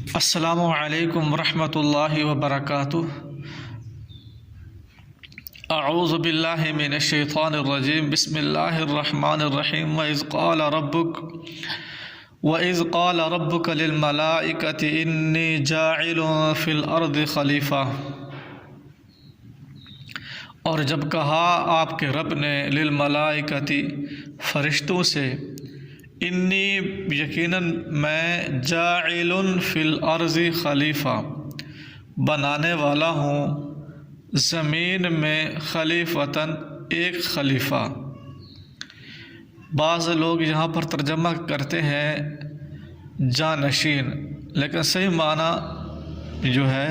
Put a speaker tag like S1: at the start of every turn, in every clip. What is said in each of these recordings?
S1: السلام علیکم ورحمۃ اللہ وبرکاتہ۔ اعوذ باللہ من الشیطان الرجیم، بسم اللہ الرحمن الرحیم۔ وَإِذْ قَالَ رَبُّكَ لِلْمَلَائِكَةِ إِنِّي جَاعِلٌ فِي الْأَرْضِ خلیفہ، اور جب کہا آپ کے رب نے للملائکتی فرشتوں سے، انی یقیناً میں جاعل فی الارض خلیفہ بنانے والا ہوں زمین میں خلیفتاً ایک خلیفہ۔ بعض لوگ یہاں پر ترجمہ کرتے ہیں جانشین، لیکن صحیح معنی جو ہے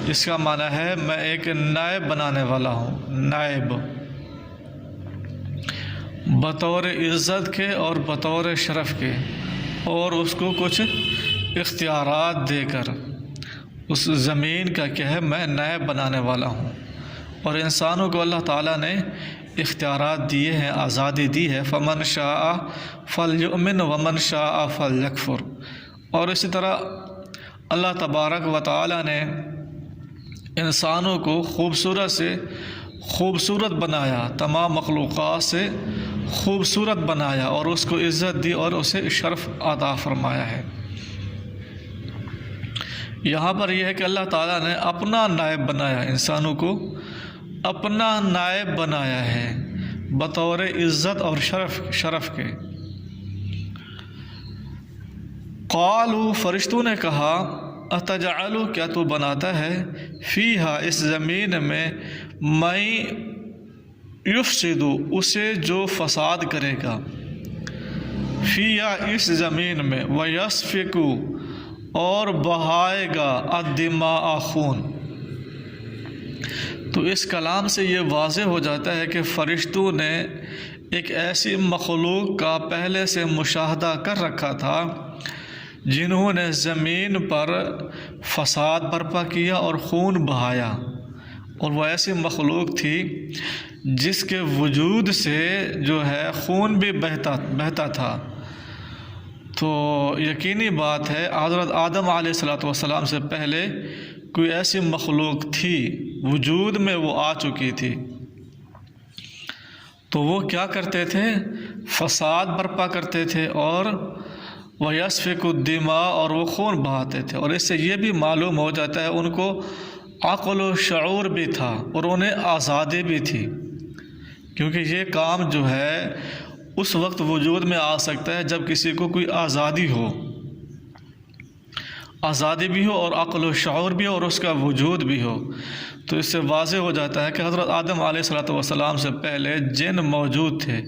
S1: اس کا معنی ہے میں ایک نائب بنانے والا ہوں، نائب بطور عزت کے اور بطور شرف کے، اور اس کو کچھ اختیارات دے کر اس زمین کا کیا ہے میں نائب بنانے والا ہوں۔ اور انسانوں کو اللہ تعالیٰ نے اختیارات دیے ہیں، آزادی دی ہے، فمن شاء فلیؤمن ومن شاء فلیکفر۔ اور اسی طرح اللہ تبارک و تعالیٰ نے انسانوں کو خوبصورت سے خوبصورت بنایا، تمام مخلوقات سے خوبصورت بنایا اور اس کو عزت دی اور اسے شرف عطا فرمایا ہے۔ یہاں پر یہ ہے کہ اللہ تعالیٰ نے اپنا نائب بنایا، انسانوں کو اپنا نائب بنایا ہے بطور عزت اور شرف کے۔ قالوا، فرشتوں نے کہا، اتجعل، کیا تو بناتا ہے، فیہا، اس زمین میں، من یفسد، اسے جو فساد کرے گا، فیہا، اس زمین میں، ویسفک، اور بہائے گا، الدماء، خون۔ تو اس کلام سے یہ واضح ہو جاتا ہے کہ فرشتوں نے ایک ایسی مخلوق کا پہلے سے مشاہدہ کر رکھا تھا جنہوں نے زمین پر فساد برپا کیا اور خون بہایا، اور وہ ایسی مخلوق تھی جس کے وجود سے جو ہے خون بھی بہتا تھا۔ تو یقینی بات ہے حضرت آدم علیہ السلام سے پہلے کوئی ایسی مخلوق تھی، وجود میں وہ آ چکی تھی، تو وہ کیا کرتے تھے، فساد برپا کرتے تھے، اور وَيَسْفِكُ الدِّمَاءَ، اور وہ خون بہاتے تھے۔ اور اس سے یہ بھی معلوم ہو جاتا ہے ان کو عقل و شعور بھی تھا اور انہیں آزادی بھی تھی، کیونکہ یہ کام جو ہے اس وقت وجود میں آ سکتا ہے جب کسی کو کوئی آزادی بھی ہو اور عقل و شعور بھی ہو اور اس کا وجود بھی ہو۔ تو اس سے واضح ہو جاتا ہے کہ حضرت آدم علیہ السلام سے پہلے جن موجود تھے،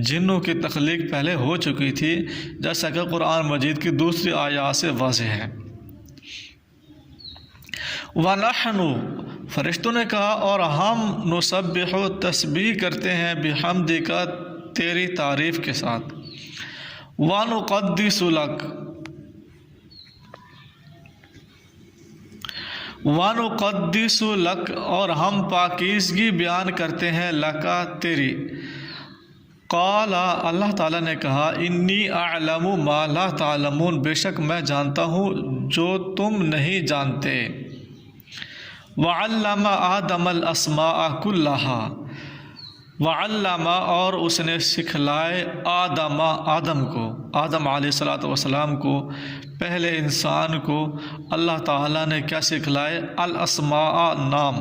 S1: جنوں کی تخلیق پہلے ہو چکی تھی، جیسا کہ قرآن مجید کی دوسری آیات سے واضح ہے۔ وَنَحْنُ، فرشتوں نے کہا، اور ہم، نسبح، تسبیح کرتے ہیں، بحمدک، تیری تعریف کے ساتھ، وَنُقَدِّسُ لَكَ، وَنُقَدِّسُ لَكَ، اور ہم پاکیزگی بیان کرتے ہیں، لَكَ، تیری۔ قال، اللہ تعالیٰ نے کہا، انی اعلم ما لا تعلمون، بے شک میں جانتا ہوں جو تم نہیں جانتے۔ وعلم آدم الاسماء کلہا، وعلم، اور اس نے سکھلائے، آدم کو، آدم علیہ السلام کو، پہلے انسان کو اللہ تعالیٰ نے کیا سکھلائے، الاسماء، نام،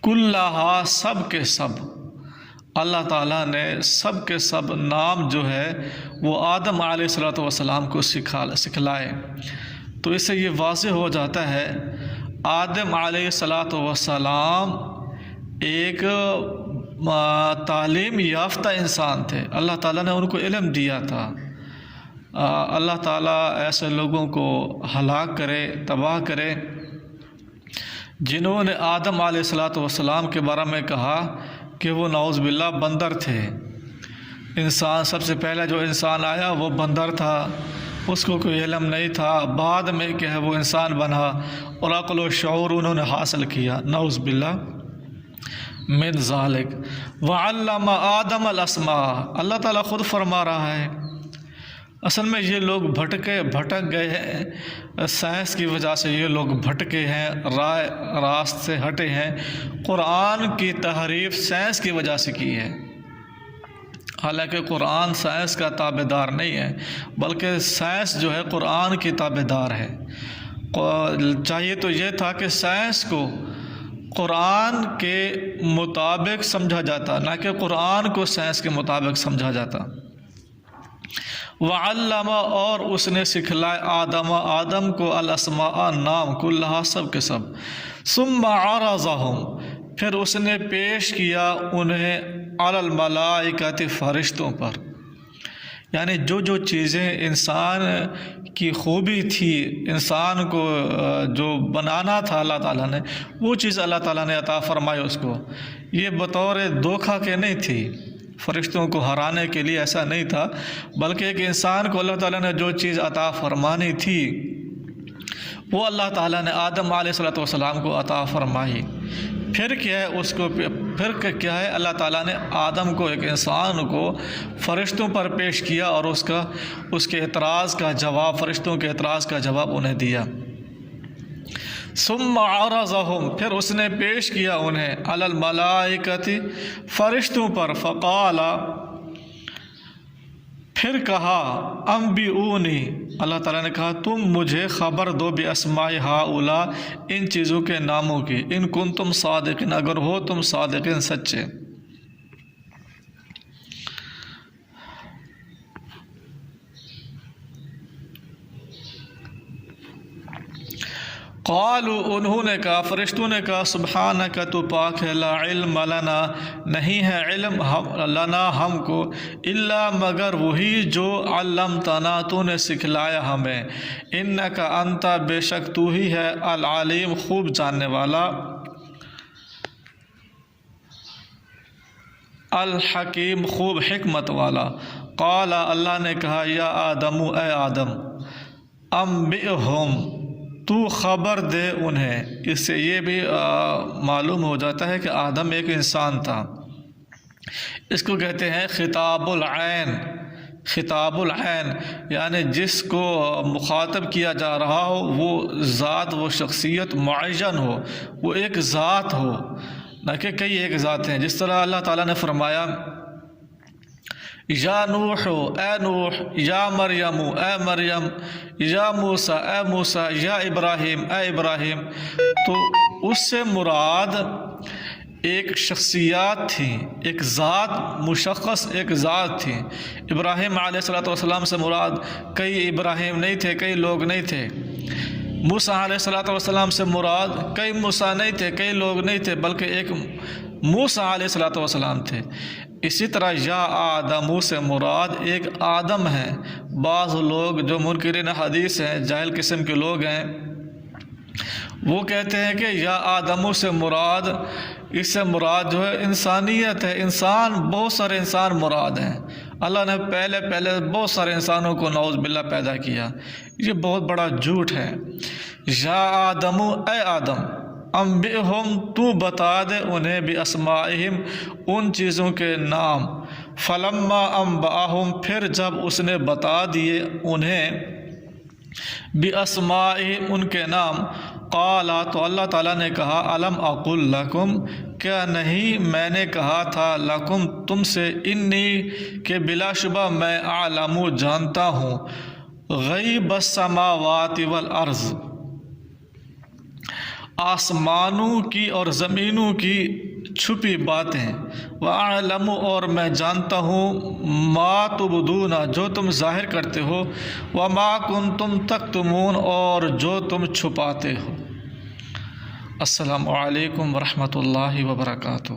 S1: کلہا، سب کے سب، اللہ تعالیٰ نے سب کے سب نام جو ہے وہ آدم علیہ السلام کو سکھلائے۔ تو اس سے یہ واضح ہو جاتا ہے آدم علیہ السلام ایک تعلیم یافتہ انسان تھے، اللہ تعالیٰ نے ان کو علم دیا تھا۔ اللہ تعالیٰ ایسے لوگوں کو ہلاک کرے، تباہ کرے جنہوں نے آدم علیہ السلام کے بارے میں کہا کہ وہ نعوذ باللہ بندر تھے۔ انسان، سب سے پہلے جو انسان آیا وہ بندر تھا، اس کو کوئی علم نہیں تھا، بعد میں کہ ہے وہ انسان بنا اور عقل و شعور انہوں نے حاصل کیا، نعوذ باللہ من ذالک۔ وعلم آدم الاسماء، اللہ تعالیٰ خود فرما رہا ہے اصل میں یہ لوگ بھٹک گئے ہیں، سائنس کی وجہ سے یہ لوگ بھٹکے ہیں، راست سے ہٹے ہیں۔ قرآن کی تحریف سائنس کی وجہ سے کی ہے، حالانکہ قرآن سائنس کا تابع دار نہیں ہے، بلکہ سائنس جو ہے قرآن کی تابع دار ہے۔ چاہیے تو یہ تھا کہ سائنس کو قرآن کے مطابق سمجھا جاتا، نہ کہ قرآن کو سائنس کے مطابق سمجھا جاتا۔ وعلم، اور اس نے سکھلائے آدم کو الاسماء، نام، کلھا، سب کے سب۔ ثم عرضهم، پھر اس نے پیش کیا انہیں علی الملائکۃ، فرشتوں پر، یعنی جو چیزیں انسان کی خوبی تھی، انسان کو جو بنانا تھا اللہ تعالیٰ نے، وہ چیز اللہ تعالیٰ نے عطا فرمائی اس کو۔ یہ بطور دھوکہ کے نہیں تھی، فرشتوں کو ہرانے کے لیے ایسا نہیں تھا، بلکہ ایک انسان کو اللہ تعالیٰ نے جو چیز عطا فرمانی تھی وہ اللہ تعالیٰ نے آدم علیہ السلام کو عطا فرمائی۔ پھر کیا ہے اللہ تعالیٰ نے آدم کو، ایک انسان کو، فرشتوں پر پیش کیا اور اس کے اعتراض کا جواب، فرشتوں کے اعتراض کا جواب انہیں دیا۔ ثم عرضهم، پھر اس نے پیش کیا انہیں علی الملائکۃ، فرشتوں پر، فقال، پھر کہا، انبئونی، اللہ تعالیٰ نے کہا تم مجھے خبر دو، باسماء ہؤلاء، ان چیزوں کے ناموں کی، ان کنتم صادقین، اگر ہو تم صادقین، سچے۔ قالوا، انہوں نے کہا، فرشتوں نے کہا، سبحانک، تو پاک ہے، لا علم لنا، نہیں ہے علم لنا ہم کو، الا مگر وہی جو علمتنا، تو نے سکھلایا ہمیں، انک انت، بے شک تو ہی ہے، العلیم، خوب جاننے والا، الحکیم، خوب حکمت والا۔ قال، اللہ نے کہا، یا آدم، اے آدم، انبئہم، تو خبر دے انہیں۔ اس سے یہ بھی معلوم ہو جاتا ہے کہ آدم ایک انسان تھا۔ اس کو کہتے ہیں خطاب العین۔ خطاب العین یعنی جس کو مخاطب کیا جا رہا ہو وہ ذات، وہ شخصیت معین ہو، وہ ایک ذات ہو، نہ کہ کئی ایک ذات ہیں۔ جس طرح اللہ تعالیٰ نے فرمایا، یا نوح، اے نوح، یا مریم، اے مریم، یا موسیٰ، اے موسیٰ، یا ابراہیم، اے ابراہیم، تو اس سے مراد ایک شخصیات تھی، ایک ذات، مشخص ایک ذات تھی۔ ابراہیم علیہ السلام سے مراد کئی ابراہیم نہیں تھے، کئی لوگ نہیں تھے۔ موسیٰ علیہ السلام سے مراد کئی موسیٰ نہیں تھے، کئی لوگ نہیں تھے، بلکہ ایک موسیٰ علیہ السلام تھے۔ اسی طرح یا آدم سے مراد ایک آدم ہے۔ بعض لوگ جو منکرین حدیث ہیں، جاہل قسم کے لوگ ہیں، وہ کہتے ہیں کہ یا آدم سے مراد، اس سے مراد جو ہے انسانیت ہے، انسان، بہت سارے انسان مراد ہیں۔ اللہ نے پہلے بہت سارے انسانوں کو نعوذ باللہ پیدا کیا، یہ بہت بڑا جھوٹ ہے۔ یا آدم، اے آدم، انبئہم، تو بتا دے انہیں، باسمائہم، ان چیزوں کے نام، فلما انبأہم، پھر جب اس نے بتا دیے انہیں، باسمائہم، ان کے نام، قال، تو اللہ تعالیٰ نے کہا، الم اقل لکم، کیا نہیں میں نے کہا تھا، لکم، تم سے، انی، کہ بلا شبہ میں، اعلم، جانتا ہوں، غیب السماوات والارض، آسمانوں کی اور زمینوں کی چھپی باتیں، وَأَعْلَمُ، اور میں جانتا ہوں، مَا تُبْدُونَ، جو تم ظاہر کرتے ہو، وَمَا كُنْتُمْ تَكْتُمُونَ، اور جو تم چھپاتے ہو۔ السلام علیکم ورحمۃ اللہ وبرکاتہ۔